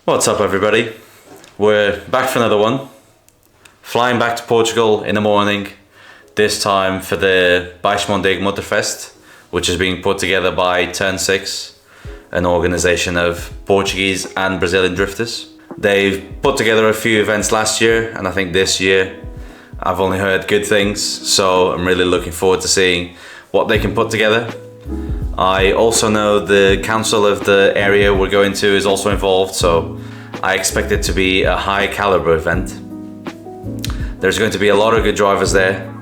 What's up, everybody? We're back for another one. Flying back to Portugal in the morning, this time for the Baixo Mondego Motorfest, which is being put together by Turn 6, an organisation of Portuguese and Brazilian drifters. They've put together a few events last year, and I think this year I've only heard good things, so I'm really looking forward to seeing what they can put together. I also know the council of the area we're going to is also involved, so I expect it to be a high caliber event. There's going to be a lot of good drivers there,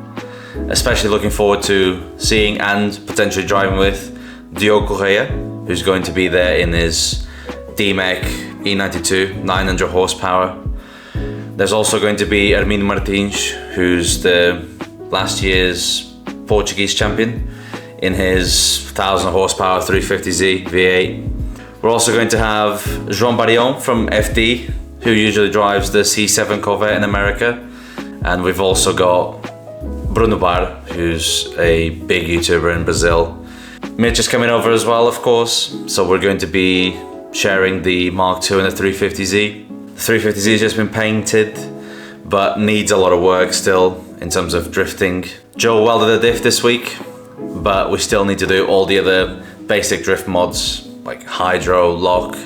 especially looking forward to seeing and potentially driving with Diogo Correia, who's going to be there in his D-Mech E92, 900 horsepower. There's also going to be Armindo Martins, who's the last year's Portuguese champion in his 1000 horsepower 350Z V8. We're also going to have João Barillon from FD, who usually drives the C7 Corvette in America. And we've also got Bruno Bar, who's a big YouTuber in Brazil. Mitch is coming over as well, of course, so we're going to be sharing the Mark II and the 350Z. The 350Z has just been painted, but needs a lot of work still in terms of drifting. Joe welded a diff this week, but we still need to do all the other basic drift mods like hydro, lock,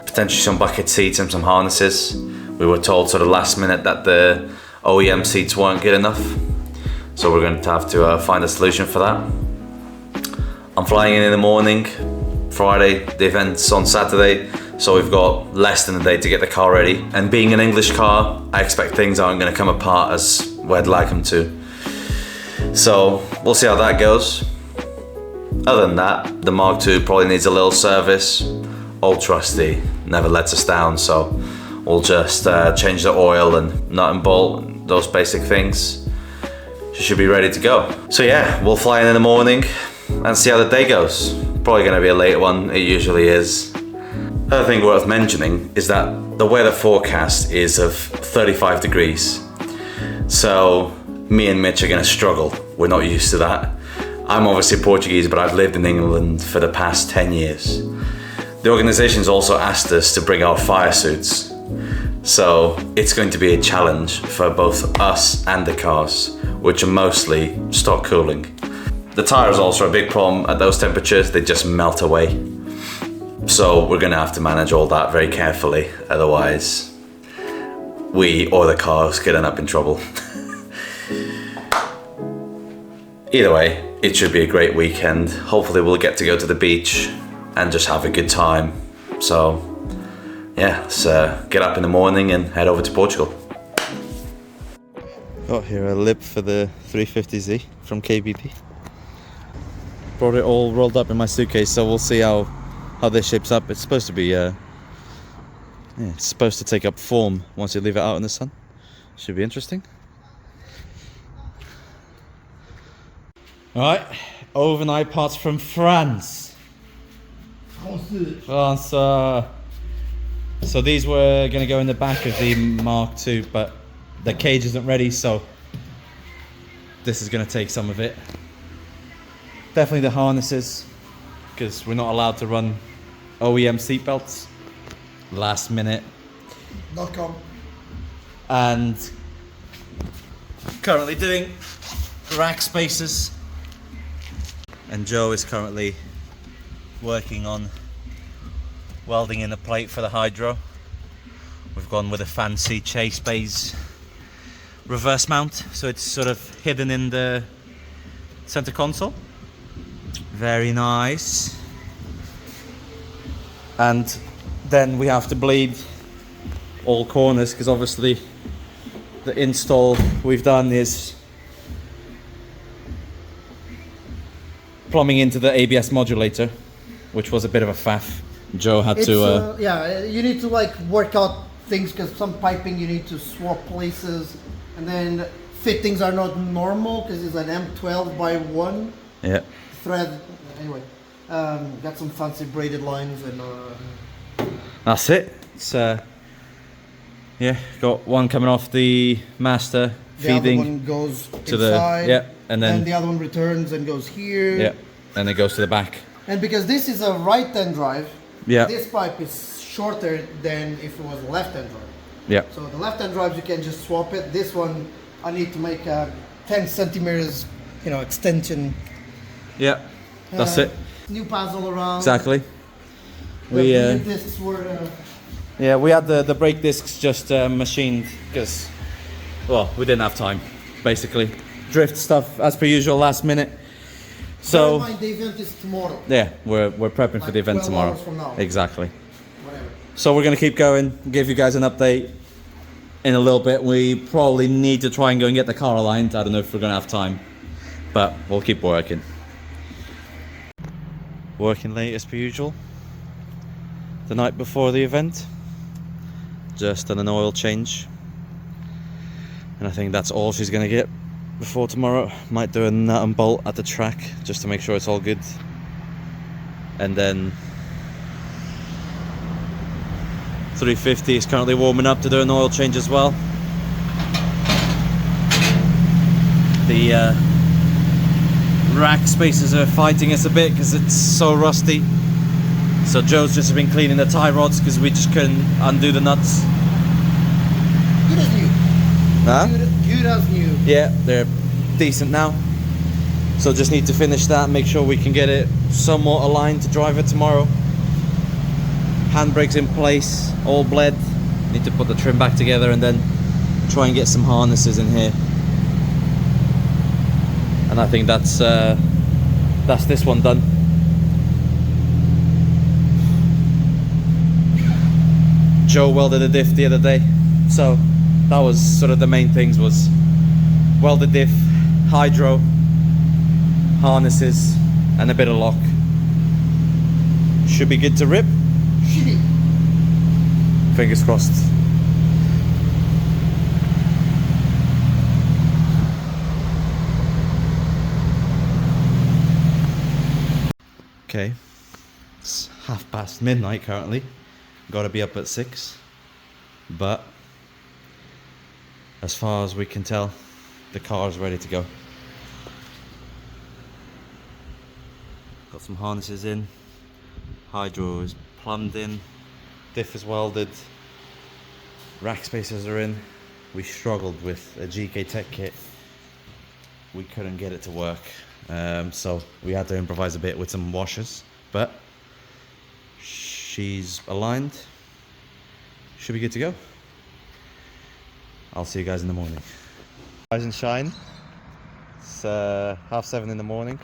potentially some bucket seats and some harnesses. We were told sort of last minute that the OEM seats weren't good enough, so we're going to have to find a solution for that. I'm flying in the morning, Friday, the event's on Saturday, so we've got less than a day to get the car ready. And being an English car, I expect things aren't going to come apart as we'd like them to. So we'll see how that goes. Other than that, the Mark II probably needs a little service. Old trusty, never lets us down, so we'll just change the oil and nut and bolt, those basic things. She should be ready to go. So yeah, we'll fly in the morning and see how the day goes. Probably going to be a late one, it usually is. Another thing worth mentioning is that the weather forecast is of 35 degrees. So me and Mitch are going to struggle. We're not used to that. I'm obviously Portuguese, but I've lived in England for the past 10 years. The organization's also asked us to bring our fire suits. So it's going to be a challenge for both us and the cars, which are mostly stock cooling. The tires are also a big problem at those temperatures, they just melt away. So we're gonna have to manage all that very carefully, otherwise we or the cars could end up in trouble. Either way, it should be a great weekend. Hopefully we'll get to go to the beach and just have a good time. So yeah, let's get up in the morning and head over to Portugal. Got here a lip for the 350Z from KBP. Brought it all rolled up in my suitcase, so we'll see how this shapes up. It's supposed to be it's supposed to take up form once you leave it out in the sun. Should be interesting. Alright, overnight parts from France. France. So these were going to go in the back of the Mark II, but the cage isn't ready, so this is going to take some of it. Definitely the harnesses, because we're not allowed to run OEM seatbelts. Last minute. .com. And currently doing rack spaces. And Joe is currently working on welding in the plate for the hydro. We've gone with a fancy Chase Bays reverse mount, so it's sort of hidden in the center console. Very nice. And then we have to bleed all corners, because obviously the install we've done is plumbing into the ABS modulator, which was a bit of a faff. Joe had to yeah, you need to like work out things, because some piping you need to swap places, and then fittings are not normal because it's an M12 by 1 thread. Anyway, got some fancy braided lines and that's it. It's yeah, got one coming off the master, feeding. The other one goes to inside, the and then the other one returns and goes here. And it goes to the back. And because this is a right-hand drive, Yeah. this pipe is shorter than if it was left-hand drive. Yeah. So the left-hand drives you can just swap it. This one I need to make a 10 centimeters, extension. Yeah, that's it. New pads all around. Exactly. The discs were. Yeah, we had the brake discs just machined because, well, we didn't have time, basically. Drift stuff as per usual, last minute. So. Never mind, the event is tomorrow. Yeah, we're prepping for the event 12 tomorrow. hours from now. Exactly. Whatever. So we're gonna keep going, give you guys an update in a little bit. We probably need to try and go and get the car aligned. I don't know if we're gonna have time, but we'll keep working. Working late as per usual. The night before the event, just done an oil change, and I think that's all she's gonna get before tomorrow. Might do a nut and bolt at the track just to make sure it's all good, and then 350 is currently warming up to do an oil change as well. The rack spacers are fighting us a bit because it's so rusty. So Joe's just been cleaning the tie rods because we just couldn't undo the nuts. Good as new. Huh? Good as new. Yeah, they're decent now. So just need to finish that, make sure we can get it somewhat aligned to drive it tomorrow. Handbrakes in place, all bled. Need to put the trim back together and then try and get some harnesses in here. And I think that's this one done. Joe welded a diff the other day, so that was sort of the main things, was welded diff, hydro, harnesses, and a bit of lock. Should be good to rip. Should be. Fingers crossed. Okay, it's midnight currently. Got to be up at 6, but as far as we can tell, the car is ready to go. Got some harnesses in, hydro is plumbed in, diff is welded, rack spacers are in. We struggled with a GK Tech kit. We couldn't get it to work, so we had to improvise a bit with some washers, but she's aligned. Should be good to go. I'll see you guys in the morning. Rise and shine. It's 7:30 in the morning.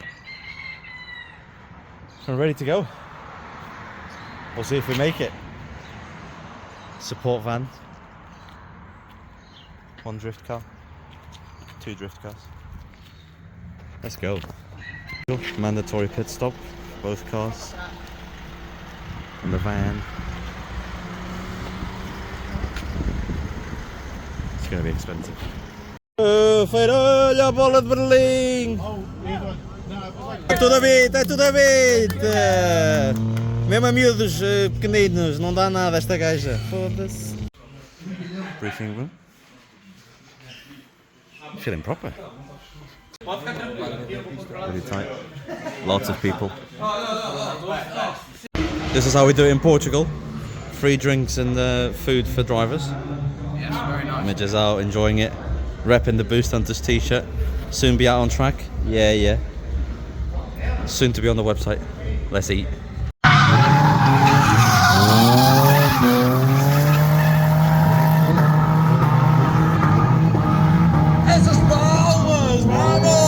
We're ready to go. We'll see if we make it. Support van. 1 drift car. 2 drift cars. Let's go. Mandatory pit stop. Both cars. And the van. It's gonna be expensive. Olha a bola de Berlim! É tudo a bit! Mesmo a miúdos pequeninos, não dá nada esta gaja. Foda-se. Briefing room. Feeling proper. Really tight. Lots of people. This is how we do it in Portugal. Free drinks and food for drivers. Yes, very nice. Midge is out enjoying it. Repping the Boost Hunters t-shirt. Soon be out on track. Yeah. Soon to be on the website. Let's eat. Essas palmas, vamos!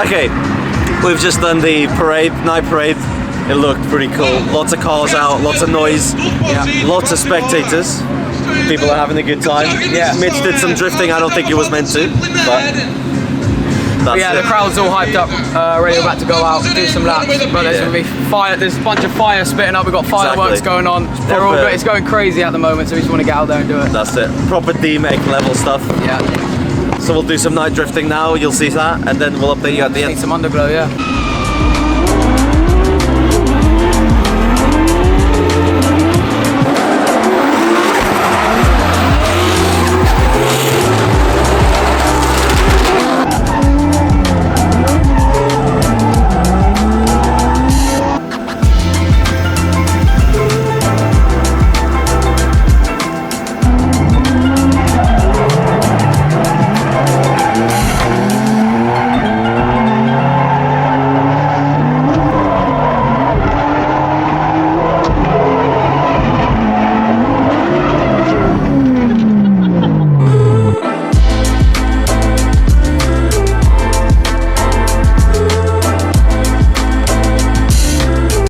Okay, we've just done the parade, night parade. It looked pretty cool. Lots of cars out, lots of noise, lots of spectators. People are having a good time. Yeah. Mitch did some drifting. I don't think he was meant to, but that's Yeah, it. the crowd's all hyped up, ready about to go out, do some laps. But there's gonna be fire. There's a bunch of fire spitting up. We've got fireworks Exactly. going on. It's going crazy at the moment, so we just want to get out there and do it. That's it. Proper DMX level stuff. Yeah. So we'll do some night drifting now. You'll see that, and then we'll update you at the Need end. some underglow, yeah.